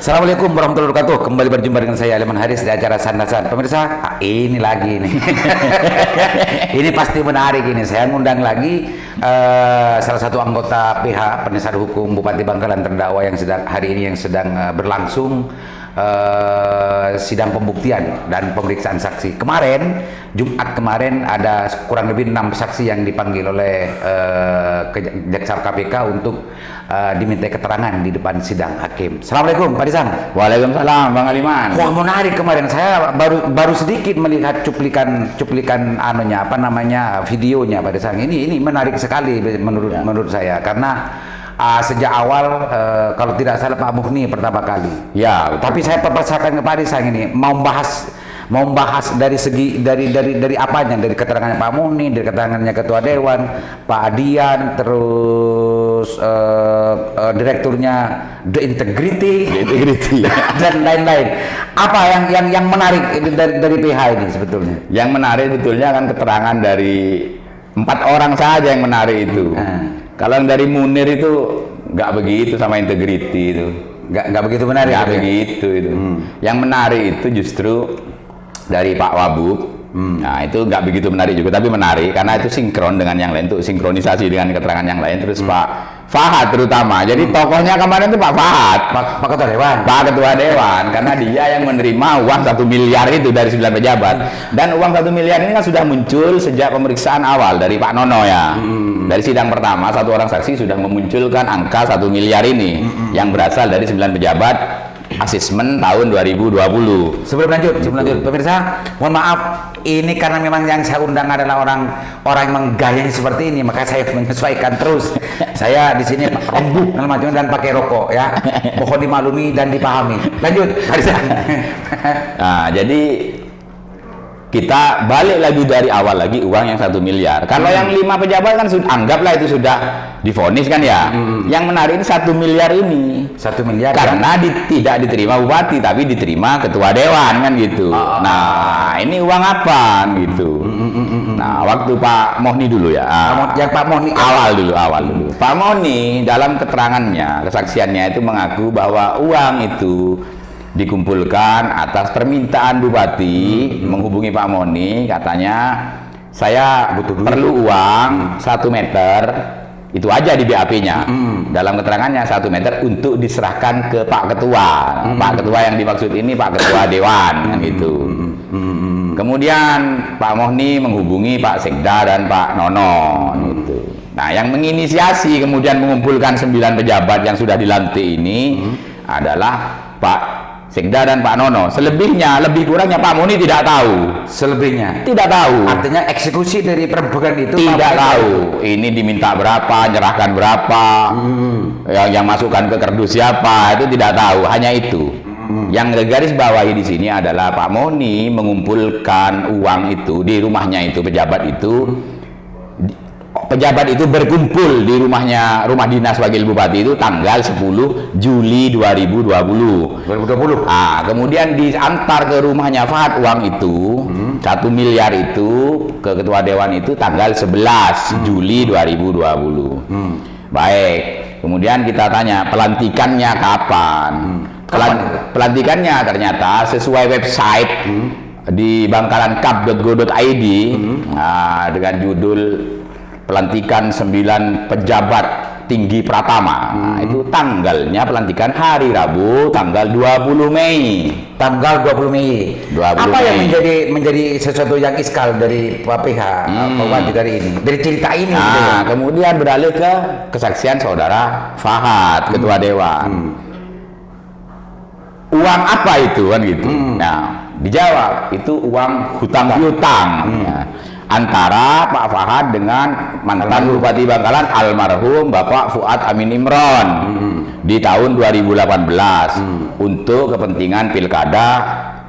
Assalamualaikum warahmatullahi wabarakatuh. Kembali berjumpa dengan saya Aliman Haris di acara Sandasan. Pemirsa, ini lagi nih. Ini pasti menarik ini. Saya ngundang lagi salah satu anggota PH Penasihat Hukum Bupati Bangkalan terdakwa yang hari ini sedang berlangsung sidang pembuktian dan pemeriksaan saksi. Kemarin Jumat kemarin ada kurang lebih 6 saksi yang dipanggil oleh Jaksa KPK untuk diminta keterangan di depan sidang hakim. Assalamualaikum Pak Disang. Waalaikumsalam Bang Aliman. Wah, menarik kemarin. Saya baru sedikit melihat cuplikan videonya Pak Disang. Ini menarik sekali menurut saya karena sejak awal kalau tidak salah Pak Muhni pertama kali. Ya, betul. Tapi saya perpasakan ke Pak Disang ini mau membahas dari segi dari apanya, dari keterangannya Pak Muhni, dari keterangannya Ketua Dewan, Pak Adian, terus direkturnya The Integrity dan lain-lain. Apa yang menarik dari PH ini sebetulnya? Yang menarik sebetulnya kan keterangan dari 4 orang saja yang menarik itu. Kalau yang dari Munir itu nggak begitu sama Integrity itu. Nggak begitu menarik. Nggak begitu itu. Yang menarik itu justru dari Pak Wabub. Nah itu nggak begitu menarik juga, tapi menarik karena itu sinkron dengan yang lain, itu sinkronisasi dengan keterangan yang lain. Terus Pak Fahad terutama, jadi tokohnya kemarin itu Pak Fahad, Pak Ketua Dewan. Pak Ketua Dewan, karena dia yang menerima uang 1 miliar itu dari 9 pejabat. Dan uang 1 miliar ini kan sudah muncul sejak pemeriksaan awal dari Pak Nono ya. Dari sidang pertama, 1 orang saksi sudah memunculkan angka 1 miliar ini yang berasal dari 9 pejabat asesmen tahun 2020. Sebelum lanjut, pemirsa, mohon maaf, ini karena memang yang saya undang adalah orang yang menggayanya seperti ini, maka saya menyesuaikan terus. Saya di sini rembuk dan pakai rokok ya. Mohon dimaklumi dan dipahami. Lanjut, nah, jadi kita balik lagi dari awal lagi uang yang 1 miliar. Kalau yang 5 pejabat kan anggaplah itu sudah divonis kan ya. Yang menarik ini 1 miliar ini. 1 miliar karena tidak diterima bupati tapi diterima ketua dewan kan gitu. Nah, ini uang apa gitu. Nah, waktu Pak Mohni dulu ya. Yang Pak Mohni awal dulu. Pak Mohni dalam keterangannya, kesaksiannya itu mengaku bahwa uang itu dikumpulkan atas permintaan bupati menghubungi Pak Mohni, katanya saya perlu uang 1 meter, itu aja di BAP-nya. Dalam keterangannya 1 meter untuk diserahkan ke Pak Ketua. Pak Ketua yang dimaksud ini Pak Ketua Dewan kan gitu. Kemudian Pak Mohni menghubungi Pak Sekda dan Pak Nono gitu. Nah, yang menginisiasi kemudian mengumpulkan 9 pejabat yang sudah dilantik ini adalah Pak Sekda dan Pak Nono. Selebihnya, lebih kurangnya Pak Mohni tidak tahu. Selebihnya tidak tahu. Artinya eksekusi dari perbuatan itu tidak tahu. Ini diminta berapa, nyerahkan berapa, yang masukkan ke kardus siapa, itu tidak tahu. Hanya itu. Yang garis bawahi di sini adalah Pak Mohni mengumpulkan uang itu di rumahnya itu, pejabat itu berkumpul di rumah dinas wakil bupati itu tanggal 10 Juli 2020. Nah, kemudian diantar ke rumahnya Fahad uang itu 1 miliar itu ke ketua dewan itu tanggal 11 Juli 2020. Baik, kemudian kita tanya pelantikannya kapan? Pelantikannya ternyata sesuai website di bangkalankap.go.id dengan judul pelantikan 9 pejabat tinggi Pratama. Nah, itu tanggalnya pelantikan hari Rabu tanggal 20 Mei. Tanggal 20 Mei. Apa yang menjadi sesuatu yang iskal dari Pak PH dari ini? Dari cerita ini. Nah, kemudian beralih ke kesaksian saudara Fahad, Ketua Dewan. Uang apa itu kan gitu. Nah, dijawab itu uang hutang piutang. Antara Pak Fahad dengan mantan Bupati Bangkalan almarhum Bapak Fuad Amin Imron di tahun 2018 untuk kepentingan pilkada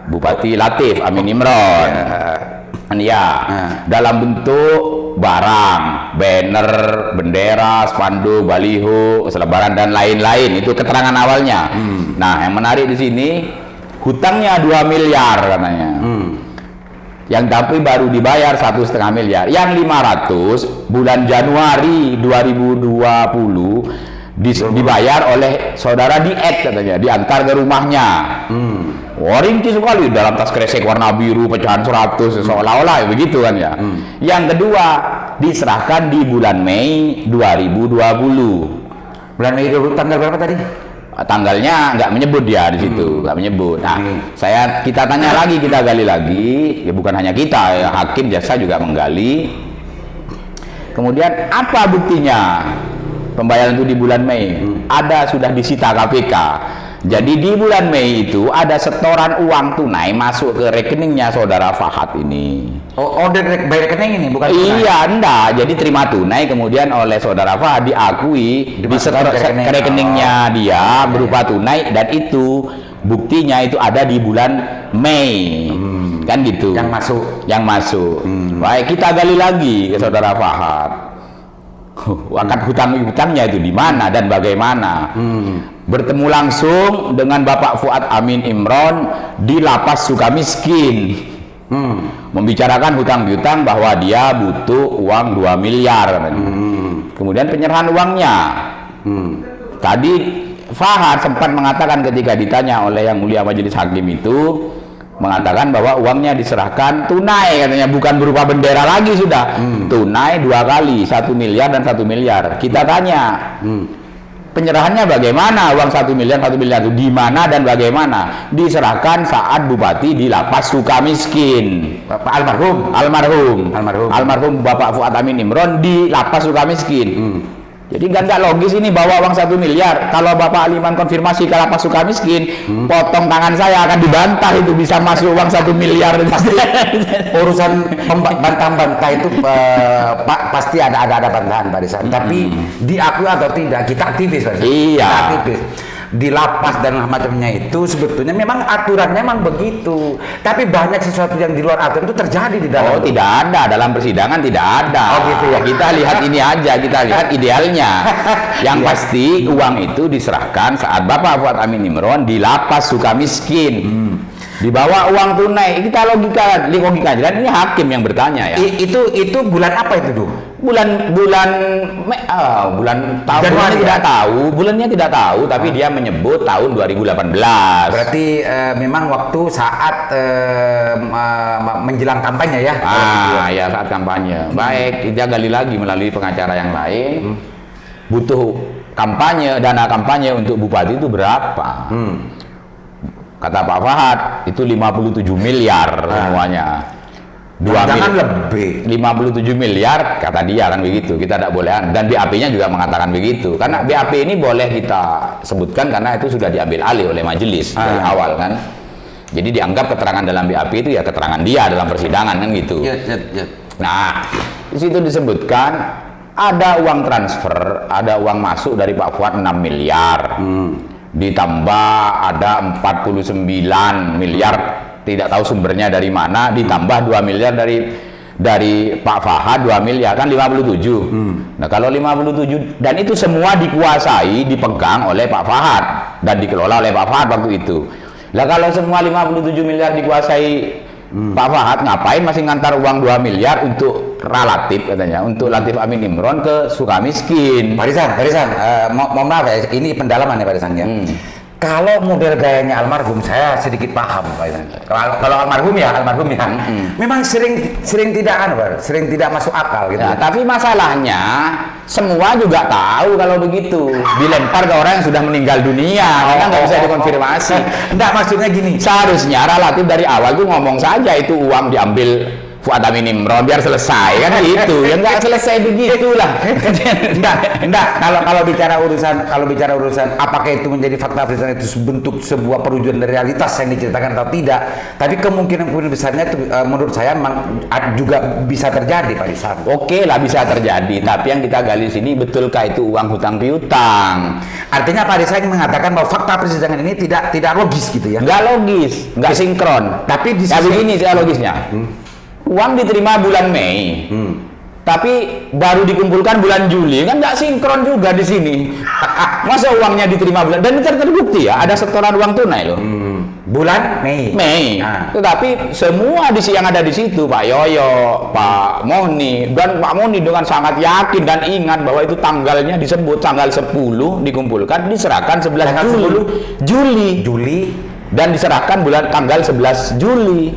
Bupati Latif Amin Imron. Dalam bentuk barang, banner, bendera, spanduk, baliho, selebaran dan lain-lain. Itu keterangan awalnya. Nah, yang menarik di sini hutangnya 2 miliar katanya. Yang tapi baru dibayar 1,5 miliar. Yang 500 bulan Januari 2020 dibayar oleh saudara Diet katanya, diantar ke rumahnya. Wah, rinci sekali dalam tas kresek warna biru pecahan 100 seolah-olah begitu kan ya. Yang kedua, diserahkan di bulan Mei 2020. Bulan Mei 2020 tanggal berapa tadi? Tanggalnya nggak menyebut dia di situ, nggak menyebut. Nah, kita tanya lagi, kita gali lagi, ya bukan hanya kita, ya, hakim jasa juga menggali. Kemudian apa buktinya pembayaran itu di bulan Mei? Ada, sudah disita KPK. Jadi di bulan Mei itu ada setoran uang tunai masuk ke rekeningnya saudara Fahad ini. Oh, dari rekening ini bukan tunai? Iya, enggak. Jadi terima tunai kemudian oleh saudara Fahad diakui disetor ke rekeningnya dia berupa tunai, dan itu buktinya itu ada di bulan Mei. Kan gitu. Yang masuk. Baik, kita gali lagi ke saudara Fahad. Akad hutang-hutangnya itu di mana dan bagaimana? Bertemu langsung dengan Bapak Fuad Amin Imron di Lapas Sukamiskin, membicarakan hutang piutang bahwa dia butuh uang 2 miliar. Kemudian penyerahan uangnya. Tadi Fahad sempat mengatakan ketika ditanya oleh Yang Mulia Majelis Hakim itu, mengatakan bahwa uangnya diserahkan tunai, katanya, bukan berupa bendera lagi, sudah tunai 2 kali, 1 miliar dan 1 miliar. Kita tanya, penyerahannya bagaimana? Uang 1 miliar itu di mana dan bagaimana? Diserahkan saat Bupati di Lapas Sukamiskin. Almarhum Bapak Fuad Amin Imron di Lapas Sukamiskin. Jadi nggak logis ini bawa uang 1 miliar. Kalau Bapak Aliman konfirmasi ke Lapas Sukamiskin, potong tangan saya akan dibantah itu bisa masuk uang 1 miliar. Urusan bantah-bantah itu Pak, pasti ada bantahan Pak Risan. Tapi diakui atau tidak, kita aktivis Pak Risan. Iya. Kita aktivis. Di lapas dan macamnya itu sebetulnya memang aturannya memang begitu. Tapi banyak sesuatu yang di luar aturan itu terjadi di dalam. Oh, tidak ada dalam persidangan, tidak ada. Oh gitu ya. Kita lihat ini aja, kita lihat idealnya. Yang pasti uang itu diserahkan saat Bapak Fuad Amin Imron di Lapas Sukamiskin. Dibawa uang tunai. Kita logika dan ini hakim yang bertanya ya. Itu bulan apa itu, Du? Bulan tahun Januari, tidak tahu, bulannya tidak tahu, tapi dia menyebut tahun 2018. Berarti memang waktu saat menjelang kampanye ya. Ya saat kampanye. Baik, kita gali lagi melalui pengacara yang lain. Butuh kampanye, dana kampanye untuk bupati itu berapa? Kata Pak Fahad itu 57 miliar semuanya. 2 lebih 57 miliar kata dia kan begitu. Kita tidak boleh, dan BAP-nya juga mengatakan begitu. Karena BAP ini boleh kita sebutkan karena itu sudah diambil alih oleh majelis dari awal kan. Jadi dianggap keterangan dalam BAP itu ya keterangan dia dalam persidangan kan gitu. Nah, di situ disebutkan ada uang transfer, ada uang masuk dari Pak Fuad 6 miliar. Ditambah ada 49 miliar, tidak tahu sumbernya dari mana, ditambah 2 miliar dari Pak Fahad, 2 miliar kan 57. Nah, kalau 57 dan itu semua dikuasai, dipegang oleh Pak Fahad dan dikelola oleh Pak Fahad waktu itu. Lah kalau semua 57 miliar dikuasai Pak Fahad, ngapain masih ngantar uang 2 miliar untuk relatif katanya, untuk Latif Amin Imron ke Sukamiskin? Pak Risan, mohon maaf ya, ini pendalaman ya Pak Risan ya. Kalau model gayanya almarhum saya sedikit paham Pak Risan. Kalau almarhum ya, memang sering tidak masuk akal gitu. Ya, tapi masalahnya semua juga tahu kalau begitu dilempar ke orang yang sudah meninggal dunia, karena nggak bisa dikonfirmasi. Enggak, maksudnya gini. Seharusnya relatif dari awal tuh ngomong saja itu uang diambil Fuad Amin Imron biar selesai kan gitu. Ya nggak selesai begitulah. Enggak. Kalau bicara urusan apakah itu menjadi fakta persidangan itu bentuk sebuah perwujudan dari realitas yang diceritakan atau tidak. Tapi kemungkinan besarnya itu menurut saya memang juga bisa terjadi Pak Risan. Oke lah, bisa terjadi. Tapi yang kita gali sini, betulkah itu uang hutang piutang? Artinya Pak Risan mengatakan bahwa fakta persidangan ini tidak logis gitu ya. Nggak logis, nggak sinkron. Tapi di sisi begini sih logisnya. Uang diterima bulan Mei, tapi baru dikumpulkan bulan Juli, kan nggak sinkron juga di sini. Masa uangnya diterima bulan, dan terbukti ya ada setoran uang tunai loh. Bulan Mei. Mei. Nah. Tetapi semua yang ada di situ, Pak Yoyo, Pak Moni, dan Pak Moni dengan sangat yakin dan ingat bahwa itu tanggalnya disebut tanggal 10 dikumpulkan, diserahkan 11 Tanggal Juli dan diserahkan tanggal 11 Juli.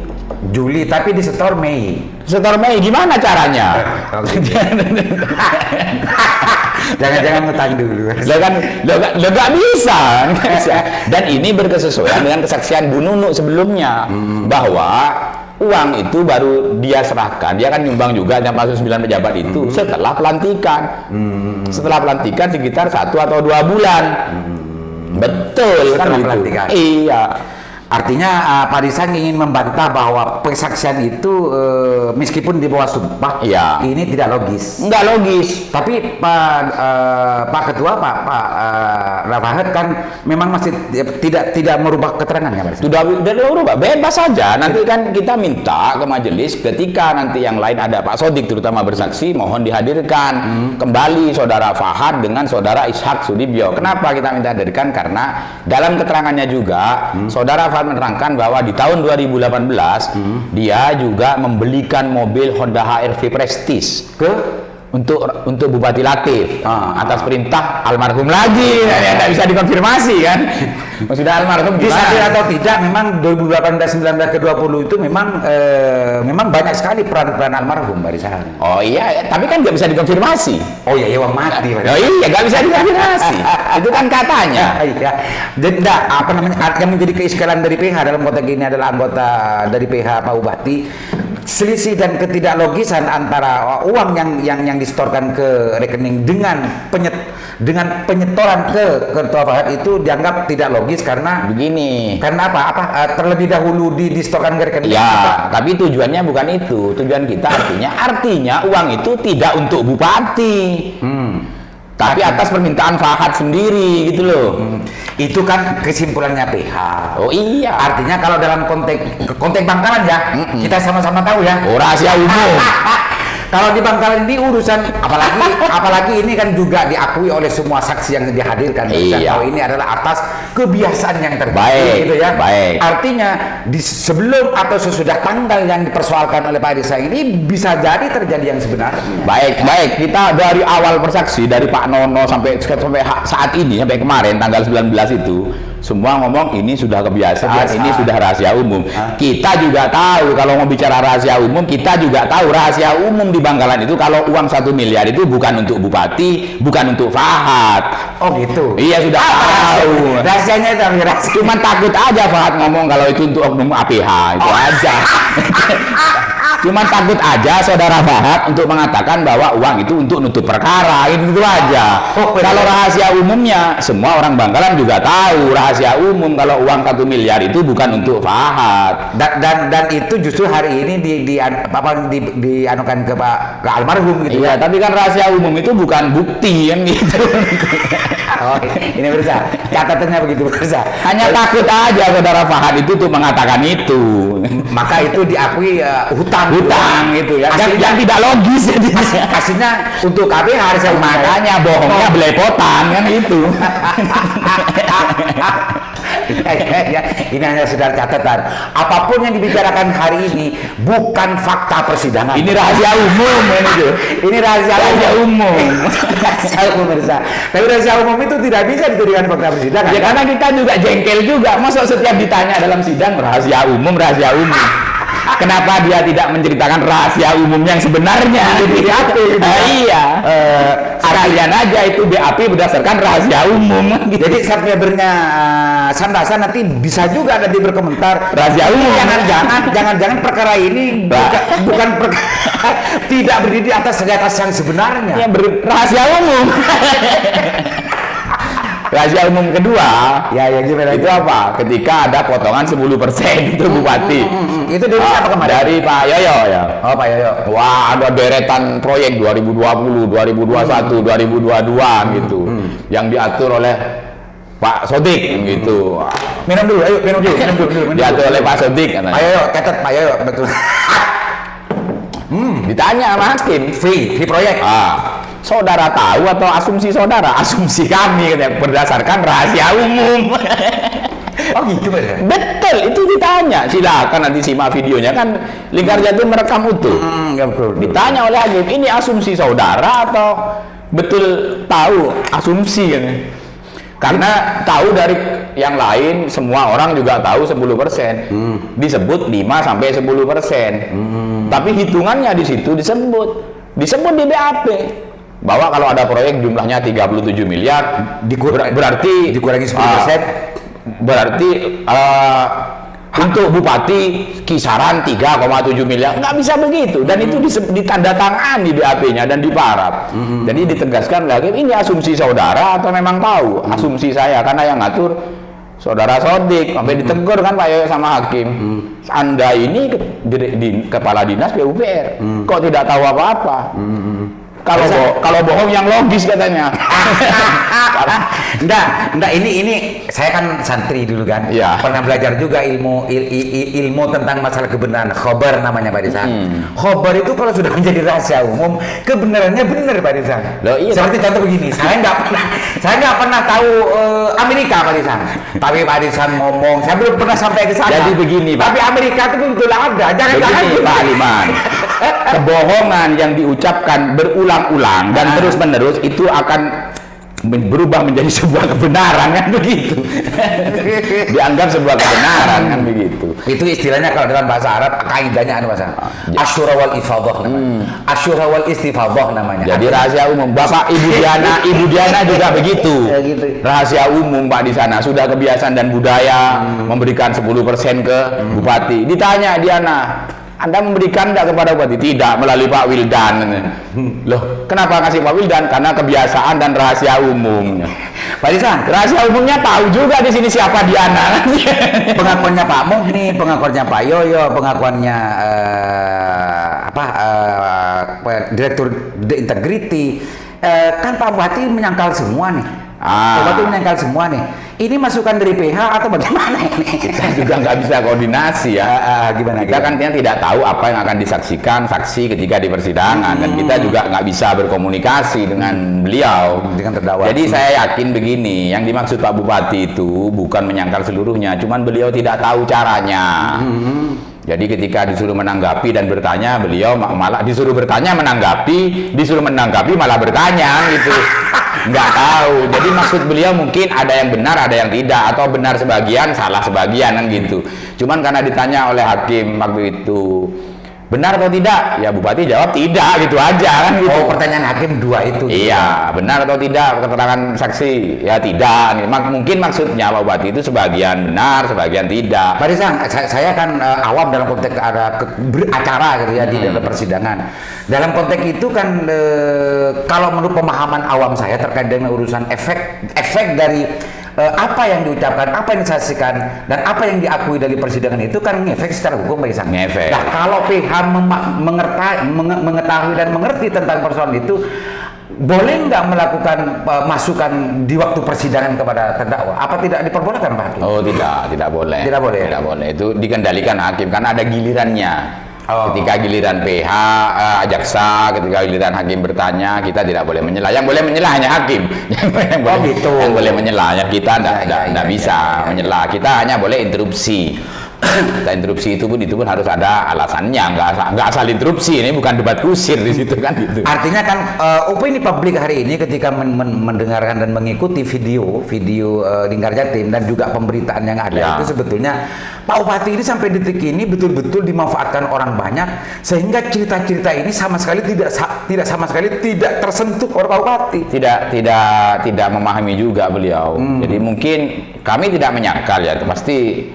Tapi disetor Mei. Setor Mei gimana caranya? Jangan-jangan ngutang dulu. Lo nggak bisa. Dan ini berkesesuaian dengan kesaksian Bu Nunu sebelumnya bahwa uang itu baru dia serahkan, dia kan nyumbang juga yang masuk 9 pejabat itu setelah pelantikan. Setelah pelantikan sekitar 1 atau 2 bulan. Betul kan Setelah gitu. pelantikan. Iya. Artinya Pak Risang ingin membantah bahwa kesaksian itu meskipun di bawah sumpah, Iya. ini tidak logis. Nggak logis. Tapi Pak Ketua, Pak Rafahat kan memang masih tidak merubah keterangannya, Pak Risang. Sudah berubah, bebas saja. Nanti kan kita minta ke majelis ketika nanti yang lain ada Pak Sodik terutama bersaksi, mohon dihadirkan kembali saudara Fahad dengan saudara Ishak Sudibyo. Kenapa kita minta hadirkan? Karena dalam keterangannya juga saudara Fahad menerangkan bahwa di tahun 2018 dia juga membelikan mobil Honda HR-V Prestige untuk Bupati Latif atas perintah almarhum lagi. Tidak bisa dikonfirmasi kan. Sudah almarhum Disadari atau tidak, memang 2018, 19 ke 20 itu memang banyak sekali peran-peran almarhum, Pak Risang. Oh iya, tapi kan nggak bisa dikonfirmasi. Oh iya, uang mati, Pak Oh iya, nggak bisa dikonfirmasi. Itu kan katanya. Iya. Jadi yang menjadi keiskalan dari PH dalam konteks ini adalah anggota dari PH Pak Bupati, selisih dan ketidaklogisan antara uang yang disetorkan ke rekening dengan penyetoran ke Ketua Fahad itu dianggap tidak logis karena Begini. karena terlebih dahulu disetorkan ke rekening. Ya, tapi tujuannya bukan itu. Tujuan kita artinya uang itu tidak untuk bupati. Tapi atas permintaan Fahad sendiri gitu loh. Itu kan kesimpulannya PH. Oh iya. Artinya kalau dalam konteks Bangkalan ya, kita sama-sama tahu ya. Oh, rahasia umum. Kalau di Bangkalan ini urusan apalagi ini kan juga diakui oleh semua saksi yang dihadirkan. Iya. Bahwa ini adalah atas kebiasaan yang terjadi, Baik, gitu ya. baik. Artinya sebelum atau sesudah tanggal yang dipersoalkan oleh Pak Risang ini bisa jadi terjadi yang sebenarnya. Baik. Kita dari awal bersaksi dari Pak Nono sampai saat ini, sampai kemarin tanggal 19 itu semua ngomong ini sudah kebiasaan, ini sudah rahasia umum. Kita juga tahu kalau mau bicara rahasia umum, kita juga tahu rahasia umum di Bangkalan itu kalau uang 1 miliar itu bukan untuk bupati, bukan untuk Fahad. Oh gitu. Iya sudah tahu. Rahasianya itu rahasia. Cuman takut aja Fahad ngomong kalau itu untuk oknum APH itu aja. Cuman takut aja saudara Fahad untuk mengatakan bahwa uang itu untuk nutup perkara, itu aja. Kalau rahasia umumnya semua orang Bangkalan juga tahu rahasia umum kalau uang 1 miliar itu bukan untuk Fahad. Dan itu justru hari ini dianukan ke almarhum gitu. Iya, tapi kan rahasia umum itu bukan bukti kan gitu. Oh, ini Mirza, catatannya begitu Mirza. Hanya takut aja saudara Fahad itu tuh mengatakan itu. Maka itu diakui hutang gitu ya. Aslinya, Yang tidak logis jadi. Aslinya untuk KB harus saya Makanya bohongnya belepotan kan itu. ya, ini hanya sekedar catatan. Apapun yang dibicarakan hari ini bukan fakta persidangan. Ini rahasia umum ini. Ini rahasia umum. Rahasia umum Mirza. Tapi rahasia umum itu tidak bisa dijadikan fakta persidangan. Ya karena kita juga jengkel juga. Masa setiap ditanya dalam sidang rahasia umum. Kenapa dia tidak menceritakan rahasia umum yang sebenarnya? BAP. Iya. Sekalian aja itu BAP berdasarkan rahasia umum. Gitu. Jadi subscribernya Sandasa nanti bisa juga nanti berkomentar Rahasia umum. Jangan perkara ini bukan perkara tidak berdiri di atas yang sebenarnya. Ya, rahasia umum. Rahasia umum kedua, ya gimana itu apa? Ketika ada potongan 10% itu bupati. Itu dari siapa kemarin? Dari Pak Yoyo ya. Oh, Pak Yoyo. Wah, ada deretan proyek 2020, 2021, 2022 gitu. Yang diatur oleh Pak Sodik gitu. Minum dulu. Diatur oleh Pak Sodik katanya. Pak Yoyo, catat Pak Yoyo, betul. Ditanya sama hakim, Free proyek. Saudara tahu atau asumsi saudara? Asumsi kami katanya, berdasarkan rahasia umum. Oh gitu Pak. Betul, itu ditanya. Silakan nanti simak videonya kan Lingkar Jatim merekam utuh. Ya betul. Ditanya oleh hakim, ini asumsi saudara atau betul tahu asumsi kan? Karena tahu dari yang lain, semua orang juga tahu 10%. Disebut 5 sampai 10%. Tapi hitungannya di situ disebut di BAP bahwa kalau ada proyek jumlahnya 37 miliar berarti dikurangi 10%. Berarti untuk bupati kisaran 3,7 miliar, nggak bisa begitu, dan itu ditandatangani BAP-nya dan diparaf. Jadi ditegaskan lagi, ini asumsi saudara atau memang tahu? Asumsi saya, karena yang ngatur saudara Sodik, sampai ditegur kan Pak Yoyo sama hakim. Anda ini kepala dinas PUPR, kok tidak tahu apa-apa? Kalau bohong yang logis katanya. Enggak, ini saya kan santri dulu kan. Ya. Pernah belajar juga ilmu tentang masalah kebenaran. Khobar namanya Pak Disan. Khobar itu kalau sudah menjadi rahasia umum, kebenarannya benar Pak Disan. Loh, iya, seperti contoh begini, saya nggak pernah tahu Amerika Pak Disan. Tapi Pak Disan ngomong, saya belum pernah sampai ke sana. Jadi begini, Pak. Tapi Amerika itu betul ada. Jangan-jangan Begini, Pak Aliman. Kebohongan yang diucapkan berulang-ulang dan terus-menerus itu akan berubah menjadi sebuah kebenaran kan begitu. Dianggap sebuah kebenaran kan begitu. Itu istilahnya kalau dalam bahasa Arab kaidahnya ada bahasa asyura wal ifadah namanya. Asyura wal istifadah namanya. Jadi rahasia umum. Bapak Ibu Diana juga begitu. Ya, gitu. Rahasia umum Pak di sana sudah kebiasaan dan budaya memberikan 10% ke bupati. Ditanya Diana, Anda memberikan enggak kepada bupati? Tidak, melalui Pak Wildan. Loh, kenapa kasih Pak Wildan? Karena kebiasaan dan rahasia umum. Pak Disan, Rahasia umumnya tahu juga di sini siapa Diana. pengakuannya Pak Muhni, pengakuannya Pak Yoyo, pengakuannya Direktur Integrity, kan Pak Bupati menyangkal semua nih. Pak Bupati menyangkal semua nih. Ini masukan dari PH atau bagaimana ini? Kita juga nggak bisa koordinasi ya. Gimana? Kita kan tidak tahu apa yang akan disaksikan saksi ketika di persidangan, dan kita juga nggak bisa berkomunikasi dengan beliau, dengan terdakwa. Jadi saya yakin begini, yang dimaksud Pak Bupati itu bukan menyangkal seluruhnya, cuman beliau tidak tahu caranya. Jadi ketika disuruh menanggapi dan bertanya, beliau malah disuruh bertanya menanggapi, disuruh menanggapi malah bertanya gitu. Nggak tahu. Jadi maksud beliau mungkin ada yang benar, ada yang tidak, atau benar sebagian, salah sebagian kan gitu. Cuman karena ditanya oleh hakim waktu itu, benar atau tidak? Ya Bupati jawab tidak, gitu aja kan gitu. Oh, pertanyaan hakim dua itu. Iya, benar atau tidak keterangan saksi? Ya tidak. Mungkin maksudnya Pak Bupati itu sebagian benar, sebagian tidak. Pak Disan, saya kan awam dalam konteks ada acara gitu ya di dalam persidangan. Dalam konteks itu kan kalau menurut pemahaman awam saya terkait dengan urusan efek dari apa yang diucapkan, apa yang disaksikan, dan apa yang diakui dari persidangan itu kan ngefek secara hukum Pak Disan. Ngefek. Nah, kalau PH mengetahui dan mengerti tentang persoalan itu, boleh nggak melakukan masukan di waktu persidangan kepada terdakwa? Apa tidak diperbolehkan Pak Hakim? Oh tidak boleh. Tidak boleh. Tidak boleh. Itu dikendalikan hakim karena ada gilirannya. Ketika giliran PH, jaksa, ketika giliran hakim bertanya, kita tidak boleh menyela. Yang boleh menyela hanya hakim. Yang boleh menyela, yang kita tidak bisa menyela. Kita hanya boleh interupsi. Kita interupsi itu pun harus ada alasannya, nggak asal interupsi. Ini bukan debat kusir di situ kan gitu. Artinya kan opini publik hari ini ketika mendengarkan dan mengikuti video Lingkar Jatim dan juga pemberitaan yang ada itu sebetulnya Pak Bupati ini sampai detik ini betul-betul dimanfaatkan orang banyak, sehingga cerita-cerita ini sama sekali tidak tersentuh oleh Pak Bupati. Tidak memahami juga beliau. Jadi mungkin kami tidak menyangkal ya, pasti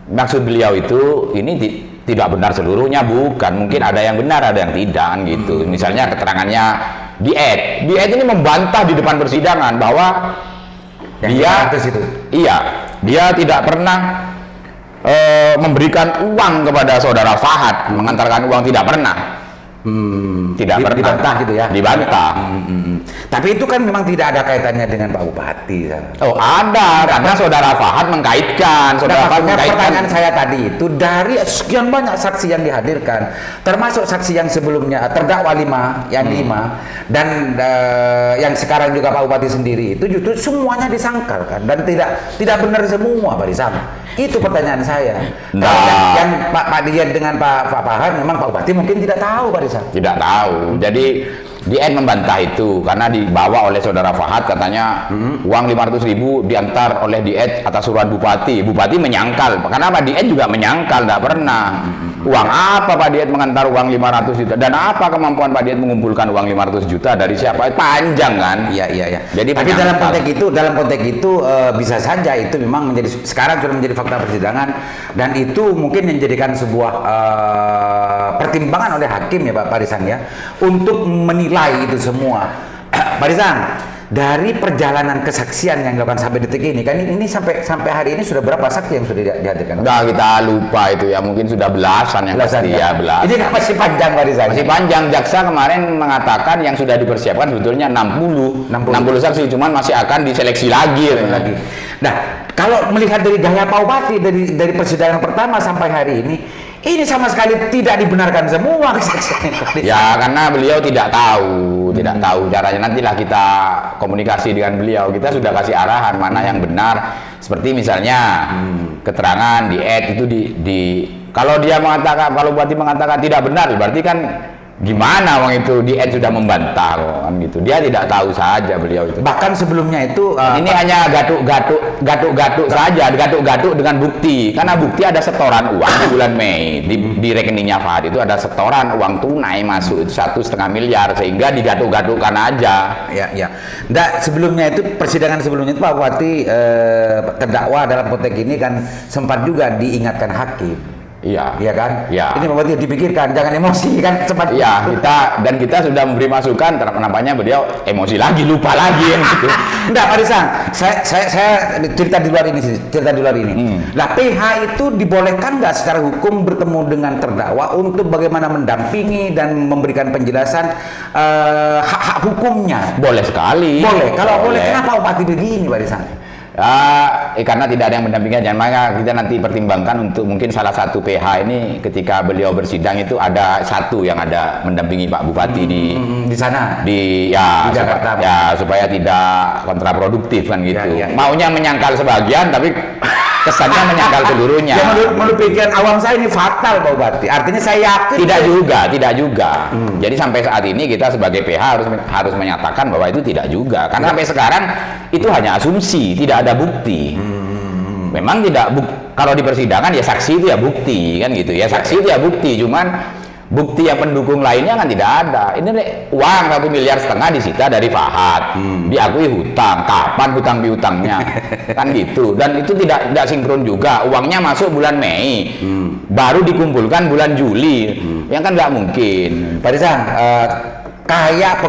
maksud beliau itu ini tidak benar seluruhnya, bukan. Mungkin ada yang benar, ada yang tidak gitu. Misalnya keterangannya Diet ini membantah di depan persidangan bahwa dia tidak pernah memberikan uang kepada saudara Fahad, mengantarkan uang, tidak pernah. Tidak pernah dibantah gitu ya. Dibantah. Tapi itu kan memang tidak ada kaitannya dengan Pak Bupati. Oh ada, karena saudara Fahad mengkaitkan. Saudara Fahad Maksudnya mengkaitkan. pertanyaan saya tadi itu dari sekian banyak saksi yang dihadirkan, termasuk saksi yang sebelumnya terdakwa 5, yang 5 dan yang sekarang juga Pak Bupati sendiri itu justru semuanya disangkalkan dan tidak benar semua Pak Rizal. Itu pertanyaan saya. Nah. Yang Pak Dian dengan Pak Fahad memang Pak Bupati mungkin tidak tahu Pak Rizal. Tidak tahu. Jadi DN membantah itu karena dibawa oleh saudara Fahad, katanya uang 500.000 diantar oleh DN atas suruhan Bupati. Bupati menyangkal. Karena Pak DN juga menyangkal, tidak pernah. Uang apa Pak DN mengantar uang 500 juta? Dan apa kemampuan Pak DN mengumpulkan uang 500 juta dari siapa? Panjang kan? Iya. Jadi tapi menyangkal. dalam konteks itu bisa saja itu memang sekarang sudah menjadi fakta persidangan dan itu mungkin menjadikan sebuah pertimbangan oleh hakim ya Pak Risan ya untuk menilai itu semua. Pak Risan, dari perjalanan kesaksian yang dilakukan sampai detik ini kan ini sampai hari ini sudah berapa saksi yang sudah dihadirkan? Udah kita lupa itu ya, mungkin sudah belasan yang pasti ya, belasan. Ini kan masih panjang Pak Rizal. Masih panjang. Jaksa kemarin mengatakan yang sudah dipersiapkan sebetulnya 60 saksi, cuman masih akan diseleksi lagi. Nah, kalau melihat dari gaya Pak Bupati dari persidangan pertama sampai hari ini sama sekali tidak dibenarkan semua kesaksian. Ya karena beliau tidak tahu caranya. Nantilah kita komunikasi dengan beliau. Kita sudah kasih arahan mana yang benar. Seperti misalnya keterangan di itu kalau dia mengatakan, kalau Bupati mengatakan tidak benar, berarti kan gimana wong itu di sudah membantah kan gitu. Dia tidak tahu saja beliau itu. Bahkan sebelumnya itu ini hanya gatuk-gatuk saja, gatuk-gatuk dengan bukti. Karena bukti ada setoran uang di bulan Mei di rekeningnya Fahad itu ada setoran uang tunai masuk itu 1,5 miliar, sehingga digatuk-gatukkan aja. Ya. Nah, sebelumnya itu persidangan sebelumnya itu Pak Bupati terdakwa dalam konteks ini kan sempat juga diingatkan hakim. Iya kan? Ya. Ini membuat dia dipikirkan, jangan emosi kan sempat. Iya, kita sudah memberi masukan, nampaknya beliau emosi lagi, lupa lagi gitu. Enggak, Pak Rizal, saya cerita di luar ini. Nah, PH itu dibolehkan nggak secara hukum bertemu dengan terdakwa untuk bagaimana mendampingi dan memberikan penjelasan hak hukumnya? Boleh sekali. Boleh. Kalau boleh, kenapa Bupati begini, Pak Rizal? Karena tidak ada yang mendampingi, maka kita nanti pertimbangkan untuk mungkin salah satu PH ini ketika beliau bersidang itu ada satu yang ada mendampingi Pak Bupati di sana di Jakarta, supaya tidak kontraproduktif kan gitu. Ya. Maunya menyangkal sebagian tapi kesannya menyangkal seluruhnya. Ya, menurut pikiran awam saya ini fatal Pak Bupati. Artinya saya yakin tidak juga. Jadi sampai saat ini kita sebagai PH harus menyatakan bahwa itu tidak juga. Karena sampai sekarang itu hanya asumsi, tidak ada bukti. Memang kalau di persidangan ya saksi itu ya bukti kan gitu ya. Saksi itu ya bukti, cuman bukti yang pendukung lainnya kan tidak ada. Ini uang 1,5 miliar disita dari Fahad, diakui hutang. Kapan hutang piutangnya kan gitu. Dan itu tidak sinkron juga. Uangnya masuk bulan Mei, baru dikumpulkan bulan Juli, yang kan nggak mungkin. Pak Rizal, kayak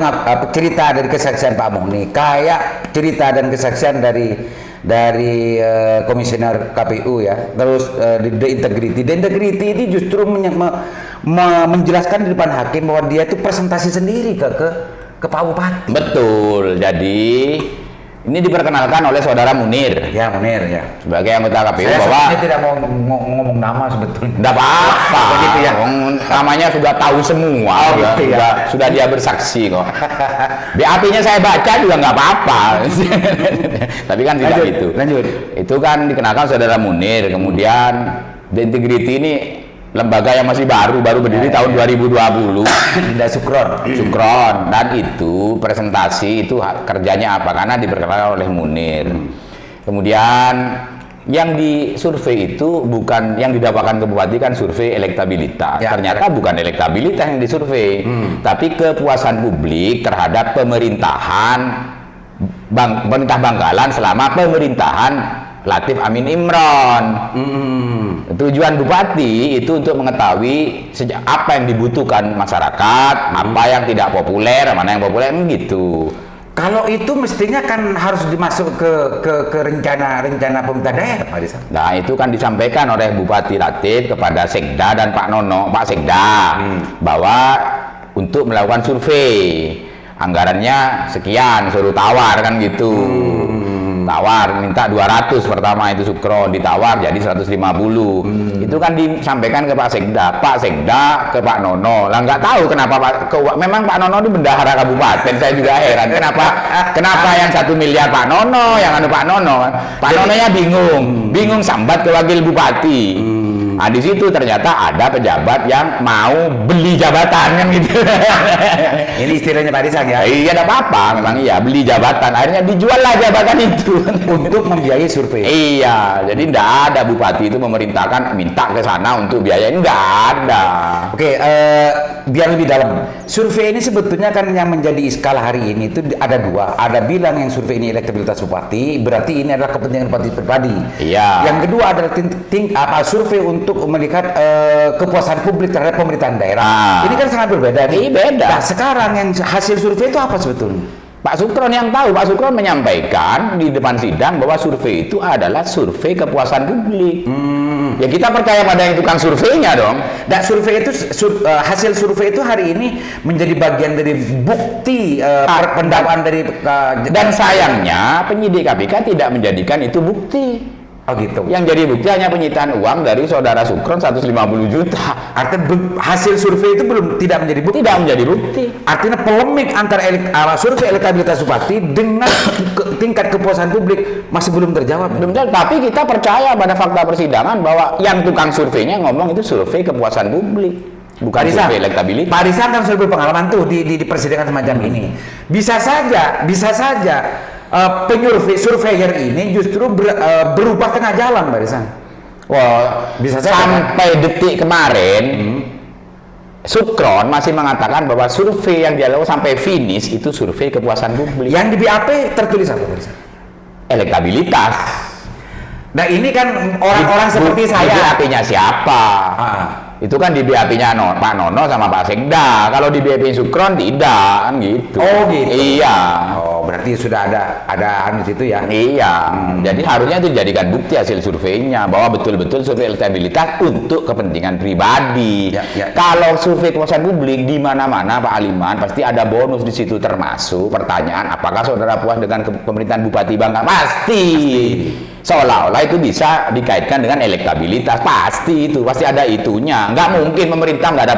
cerita dari kesaksian Pak Muni, kayak cerita dan kesaksian dari komisioner KPU ya, terus The Integrity ini justru menjelaskan di depan hakim bahwa dia itu presentasi sendiri ke Pak Bupati. Betul. Jadi ini diperkenalkan oleh saudara Munir. Ya, Munir ya. Sebagai anggota KPU saya bahwa tidak mau ngomong nama sebetulnya. Enggak apa-apa. Begitu ya. Namanya sudah tahu semua. Gitu ya. Sudah dia bersaksi kok. BAP-nya saya baca juga nggak apa-apa. Tapi kan tidak gitu. Lanjut. Itu kan dikenalkan saudara Munir. Kemudian The Integrity ini lembaga yang masih baru berdiri tahun 2020. Tidak Sukron. Dan itu presentasi itu kerjanya apa? Karena diperkenalkan oleh Munir. Kemudian yang disurvei itu bukan yang didapatkan ke Bupati kan survei elektabilitas. Ternyata bukan elektabilitas yang disurvei, tapi kepuasan publik terhadap pemerintah Bangkalan selama pemerintahan Latif Amin Imron. Tujuan Bupati itu untuk mengetahui apa yang dibutuhkan masyarakat, apa yang tidak populer, mana yang populer, gitu. Kalau itu mestinya kan harus dimasuk ke rencana pemerintah daerah, Pak Rizal. Nah, itu kan disampaikan oleh Bupati Latif kepada Sekda dan Pak Sekda bahwa untuk melakukan survei. Anggarannya sekian, suruh tawar kan gitu. Tawar, minta 200 pertama itu Sukron, ditawar jadi 150. Itu kan disampaikan ke Pak Sekda ke Pak Nono. Lah nggak tahu kenapa memang Pak Nono itu bendahara kabupaten, saya juga heran. Kenapa yang 1 miliar Pak Nono, yang Pak Nono. Pak Nononya bingung sambat ke wakil bupati. Nah, di situ ternyata ada pejabat yang mau beli jabatan kan gitu. Ini istilahnya Pak Risang ya. Iya, ada apa-apa, memang iya beli jabatan. Akhirnya dijual lah jabatan itu untuk membiayai survei. Iya, jadi enggak ada bupati itu memerintahkan minta ke sana untuk biaya, enggak ada. Oke, biar lebih dalam. Survei ini sebetulnya kan yang menjadi skala hari ini itu ada dua. Ada bilang yang survei ini elektabilitas bupati, berarti ini adalah kepentingan bupati pribadi. Iya. Yang kedua adalah survei untuk melihat kepuasan publik terhadap pemerintahan daerah. Ini kan sangat berbeda nih. Beda. Nah, sekarang yang hasil survei itu apa sebetulnya? Pak Sukron yang tahu. Pak Sukron menyampaikan di depan sidang bahwa survei itu adalah survei kepuasan publik. Ya kita percaya pada yang tukang surveinya dong. Dan survei itu hasil survei itu hari ini menjadi bagian dari bukti pendakwaan dari dan sayangnya penyidik KPK tidak menjadikan itu bukti. Oh gitu. Yang jadi bukti hanya penyitaan uang dari saudara Sukron 150 juta. Artinya hasil survei itu tidak menjadi bukti. Tidak menjadi bukti. Artinya polemik antara survei elektabilitas bupati dengan tingkat kepuasan publik masih belum terjawab. Tapi kita percaya pada fakta persidangan bahwa yang tukang surveinya ngomong itu survei kepuasan publik, bukan survei elektabilitas. Pak Risang kan sudah berpengalaman tuh di persidangan semacam ini. Bisa saja surveyor ini justru berubah tengah jalan, Mbak Risang. Wah, bisa saja. Sampai detik kemarin, Sukron masih mengatakan bahwa survei yang dia lakukan sampai finish itu survei kepuasan publik. Yang di BAP tertulis apa, Mbak Risang? Elektabilitas. Nah ini kan orang-orang seperti saya. Di BAP-nya siapa? Itu kan di BAP-nya Pak Nono sama Pak Sekda. Kalau di BAP Sukron tidak kan gitu. Oh gitu. Iya. Oh berarti sudah ada di situ ya. Iya. Jadi harusnya itu dijadikan bukti hasil surveinya bahwa betul-betul survei elektabilitas untuk kepentingan pribadi. Ya. Kalau survei kepuasan publik di mana-mana Pak Aliman pasti ada bonus di situ, termasuk pertanyaan apakah saudara puas dengan pemerintahan Bupati Bangka? Pasti. Seolah-olah itu bisa dikaitkan dengan elektabilitas, pasti ada itunya. Nggak mungkin pemerintah nggak ada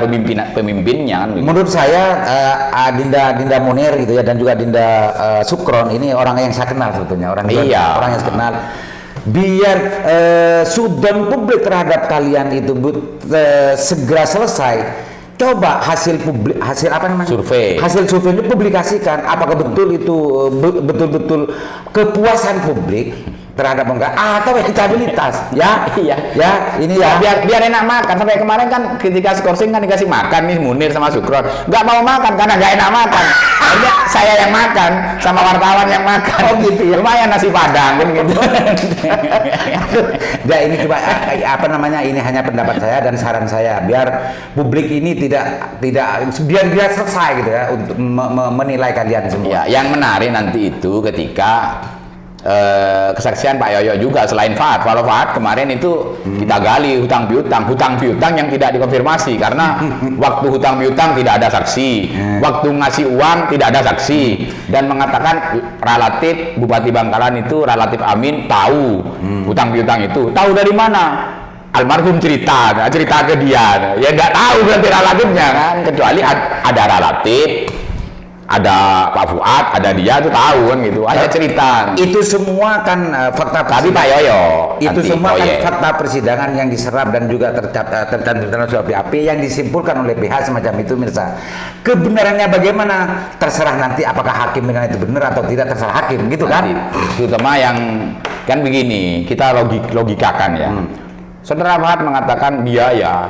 pemimpinnya. Menurut saya Dinda Munir gitu ya, dan juga Dinda Sukron ini orang yang saya kenal sebetulnya, orang yang saya kenal. Biar sudon publik terhadap kalian itu segera selesai. Coba hasil survei itu publikasikan, apakah betul itu betul-betul kepuasan publik terhadap enggak atau elektabilitas ya ini ya biar enak makan. Sampai kemarin kan ketika skorsing kan dikasih makan nih Munir sama Sukron, nggak mau makan karena nggak enak makan. Akhirnya saya yang makan sama wartawan yang makan. Oh gitu ya, lumayan nasi padang kan gitu. Ya ini cuma ini hanya pendapat saya dan saran saya biar publik ini tidak biar selesai gitu ya untuk menilai kalian semua. Ya, yang menarik nanti itu ketika kesaksian Pak Yoyo juga selain Fahad. Kalau Fahad kemarin itu kita gali hutang piutang yang tidak dikonfirmasi karena waktu hutang piutang tidak ada saksi, waktu ngasih uang tidak ada saksi, dan mengatakan relatif Bupati Bangkalan itu relatif amin tahu hutang piutang itu. Tahu dari mana? Almarhum cerita ke dia, ya nggak tahu berarti relatifnya kan, kecuali ada relatif, ada Pak Fuad, ada dia tuh tahu kan gitu, ada cerita. Itu semua kan fakta. Tapi Pak Yoyo, itu semua kan fakta persidangan yang diserap dan juga tercantum dalam surat BAP yang disimpulkan oleh pihak semacam itu, Mirsa. Kebenarannya bagaimana terserah nanti, apakah hakim dengan itu benar atau tidak terserah hakim, gitu kan? Terutama yang kan begini, kita logikakan ya. Saudara Fahad mengatakan biaya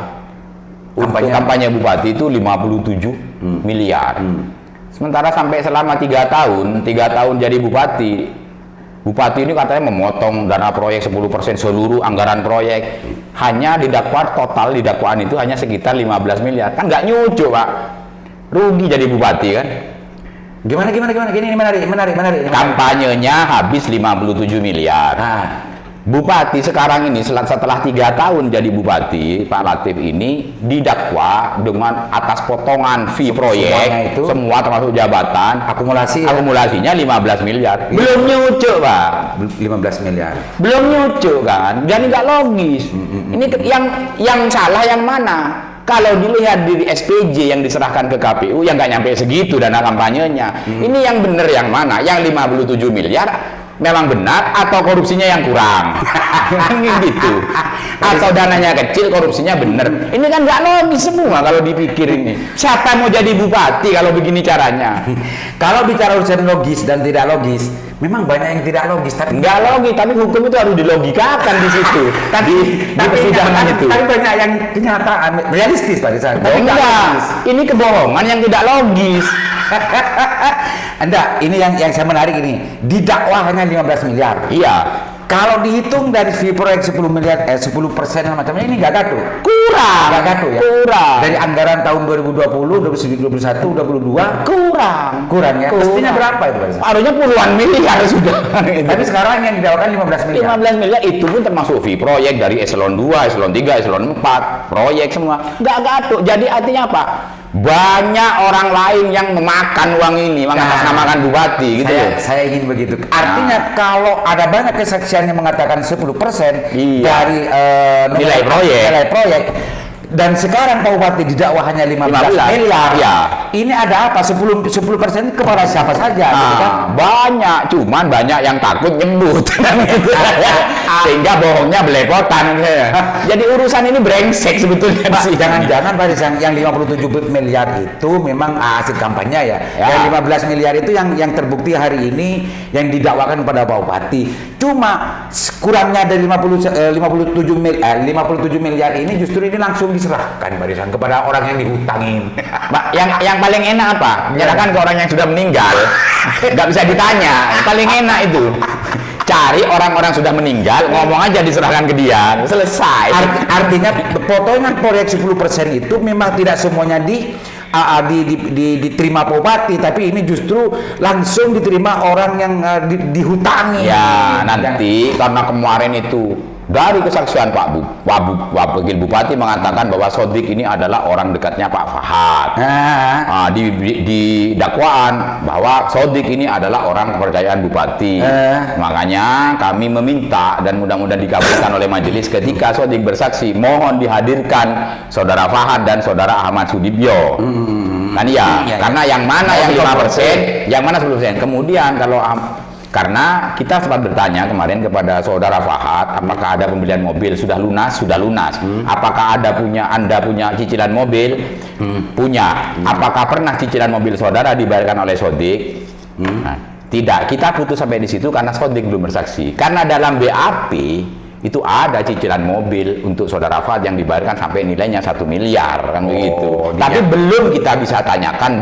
untuk kampanye bupati itu 57 miliar. Sementara sampai selama 3 tahun jadi bupati ini katanya memotong dana proyek 10% seluruh anggaran proyek. Hanya total di dakwaan itu hanya sekitar 15 miliar. Kan nggak nyucuk, Pak. Rugi jadi bupati kan. Gimana? Ini menarik. Kampanyenya habis 57 miliar. Bupati sekarang ini setelah 3 tahun jadi bupati, Pak Latif ini didakwa dengan atas potongan fee proyek, itu, semua termasuk jabatan, akumulasinya 15 miliar. Belum nyucuk, Pak. 15 miliar. Belum nyucuk kan? Jadi nggak logis. Ini yang salah yang mana? Kalau dilihat di SPJ yang diserahkan ke KPU, yang nggak nyampe segitu dana kampanyenya. Ini yang benar yang mana? Yang 57 miliar memang benar atau korupsinya yang kurang? Gitu. Atau dananya kecil, korupsinya benar. Ini kan nggak logis semua kalau dipikir ini. Siapa mau jadi bupati kalau begini caranya? Kalau bicara urusan logis dan tidak logis, memang banyak yang tidak logis. Tapi nggak logis, tapi hukum itu harus dilogikakan di situ. di persidangan itu. Tapi banyak yang kenyataan realistis, Pak Rizal. Enggak, ini kebohongan yang tidak logis. Enggak, ini yang saya menarik ini. Didakwa hanya 15 miliar. Iya. Kalau dihitung dari fee proyek 10 miliar, 10% macamnya ini nggak gaduh. Kurang. Nggak gaduh ya. Kurang. Dari anggaran tahun 2020, 2021, 2022 kurang. Kurang ya. Mestinya berapa itu, Pak Rizal? Harusnya puluhan miliar sudah. Tapi sekarang yang didakwakan 15 miliar. 15 miliar itu pun termasuk fee proyek dari eselon 2, eselon 3, eselon 4, proyek semua. Nggak gaduh. Jadi artinya apa? Banyak orang lain yang memakan uang ini, mengatasnamakan bupati gitu. Saya ingin begitu. Artinya kalau ada banyak kesaksian yang mengatakan 10% dari nilai proyek dan sekarang Pak Bupati didakwa hanya 15 miliar. Ya. Ini ada apa? 10% kepada siapa saja? Gitu kan? Banyak, cuman banyak yang takut nyebut. Sehingga bohongnya belepotan. Jadi urusan ini brengsek sebetulnya. Jangan-jangan Pak Rizal, yang 57 miliar itu memang hasil kampanye ya. Yang 15 miliar itu yang terbukti hari ini yang didakwakan pada Pak Bupati. Cuma kurangnya dari 57 miliar ini justru ini langsung diserahkan Pak Rizal kepada orang yang dihutangin. yang paling enak apa? Menyerahkan ke orang yang sudah meninggal. Nggak bisa ditanya. Paling enak itu. Cari orang-orang sudah meninggal, ngomong aja diserahkan ke dia. Selesai. Artinya potongan proyek 10% itu memang tidak semuanya diterima Pak Bupati, tapi ini justru langsung diterima orang yang dihutangi. Ya, nanti karena kemarin itu dari kesaksian Wakil Bupati mengatakan bahwa Sodik ini adalah orang dekatnya Pak Fahad. Di dakwaan bahwa Sodik ini adalah orang kepercayaan Bupati. Makanya kami meminta dan mudah-mudahan dikabulkan oleh majelis ketika Sodik bersaksi, mohon dihadirkan Saudara Fahad dan Saudara Ahmad Sudibyo. Kan karena yang mana yang 5%, yang mana 10%. Kemudian karena kita sempat bertanya kemarin kepada Saudara Fahad, apakah ada pembelian mobil sudah lunas? Sudah lunas. Apakah Anda punya cicilan mobil? Punya. Apakah pernah cicilan mobil saudara dibayarkan oleh Sodik? Nah, tidak. Kita putus sampai di situ karena Sodik belum bersaksi. Karena dalam BAP itu ada cicilan mobil untuk Saudara Fahad yang dibayarkan sampai nilainya 1 miliar kan begitu. Tapi belum kita bisa tanyakan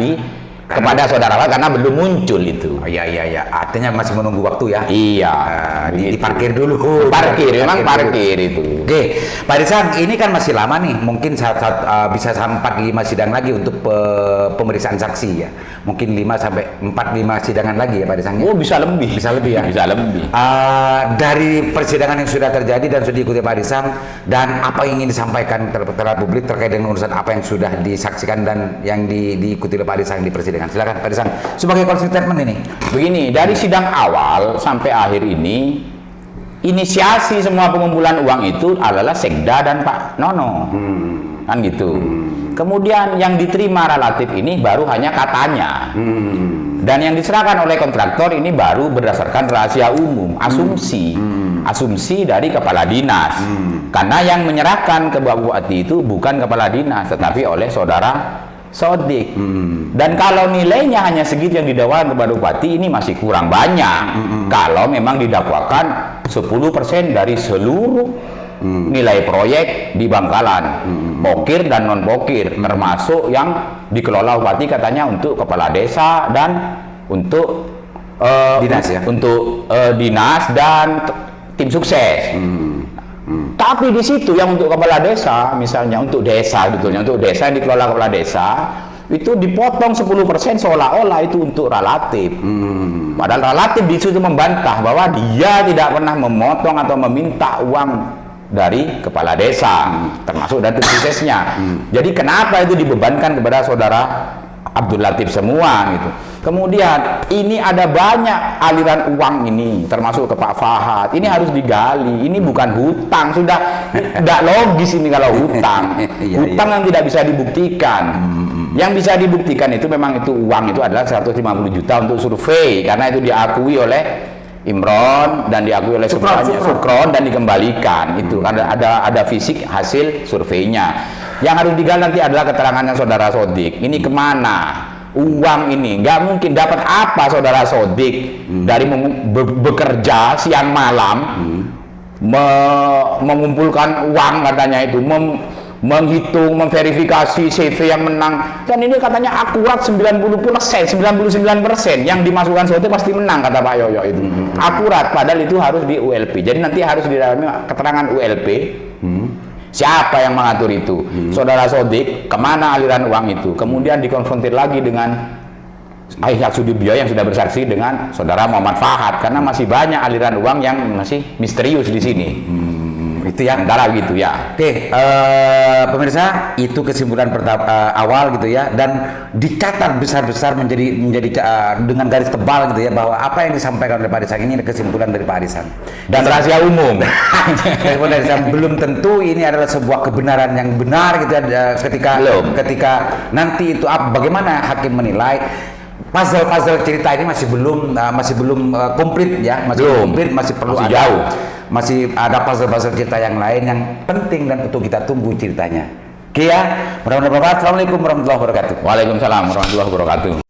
kepada Saudara Fahad karena belum muncul itu. Iya. Artinya masih menunggu waktu ya. Iya. Diparkir dulu. Memang parkir itu. Oke, Pak Rizal, ini kan masih lama nih. Mungkin bisa sampai 4-5 sidang lagi untuk pemeriksaan saksi ya. Mungkin 5 sampai 4-5 sidangan lagi ya Pak Rizal. Oh, bisa lebih. Bisa lebih ya. Bisa lebih. Dari persidangan yang sudah terjadi dan sudah diikuti Pak Rizal, dan apa yang ingin disampaikan terhadap publik terkait dengan urusan apa yang sudah disaksikan dan yang diikuti oleh Pak Rizal di persidangan. Silakan Pak Rizal sebagai closing statement ini. Begini, dari sidang awal sampai akhir ini inisiasi semua pengumpulan uang itu adalah Sekda dan Pak Nono. Kan gitu. Kemudian yang diterima relatif ini baru hanya katanya. Dan yang diserahkan oleh kontraktor ini baru berdasarkan rahasia umum, asumsi. Asumsi dari kepala dinas. Karena yang menyerahkan ke Pak Bupati itu bukan kepala dinas tetapi oleh Saudara Sodik. Dan kalau nilainya hanya segitu yang didakwakan kepada Bupati, ini masih kurang banyak. Kalau memang didakwakan 10% dari seluruh nilai proyek di Bangkalan, pokir dan non pokir, termasuk yang dikelola Bupati katanya untuk kepala desa dan untuk dinas ya, untuk dinas dan tim sukses. Tapi di situ yang untuk kepala desa, misalnya untuk desa, betulnya untuk desa yang dikelola kepala desa, itu dipotong 10% seolah-olah itu untuk relatif. Padahal relatif di situ membantah bahwa dia tidak pernah memotong atau meminta uang dari kepala desa, termasuk dari suksesnya. Jadi kenapa itu dibebankan kepada saudara Abdul Latif semua gitu. Kemudian ini ada banyak aliran uang ini, termasuk ke Pak Fahad. Ini harus digali. Ini bukan hutang, sudah tidak logis ini kalau hutang. Hutang yang tidak bisa dibuktikan. Yang bisa dibuktikan itu memang itu uang itu adalah 150 juta untuk survei, karena itu diakui oleh Imron dan diakui oleh Sukron dan dikembalikan. Itu ada fisik hasil surveinya. Yang harus digali nanti adalah keterangannya saudara Sodik. Ini kemana uang ini? Nggak mungkin dapat apa saudara Sodik dari bekerja siang malam, mengumpulkan uang katanya itu, menghitung, memverifikasi CV yang menang, dan ini katanya akurat 99%, yang dimasukkan Sodik pasti menang kata Pak Yoyo itu. Akurat, padahal itu harus di ULP. Jadi nanti harus di dalamnya keterangan ULP. Siapa yang mengatur itu? Saudara Sodik, kemana aliran uang itu? Kemudian dikonfrontir lagi dengan Aisyah Sudibyo yang sudah bersaksi dengan saudara Muhammad Fahad, karena masih banyak aliran uang yang masih misterius di sini. Itu ya, antara gitu ya. Oke, pemirsa, itu kesimpulan pertama awal gitu ya, dan dicatat besar-besar menjadi dengan garis tebal gitu ya, bahwa apa yang disampaikan oleh Pak Arisan ini kesimpulan dari Pak Arisan dan rahasia umum. Kesimpulan dari Arisan belum tentu ini adalah sebuah kebenaran yang benar gitu ya, ketika nanti itu bagaimana hakim menilai. Puzzle cerita ini masih belum komplit ya, masih perlu jauh. Masih ada puzzle cerita yang lain yang penting dan untuk kita tunggu ceritanya. Oke ya, mudah-mudahan. Assalamualaikum warahmatullahi wabarakatuh. Waalaikumsalam warahmatullahi wabarakatuh.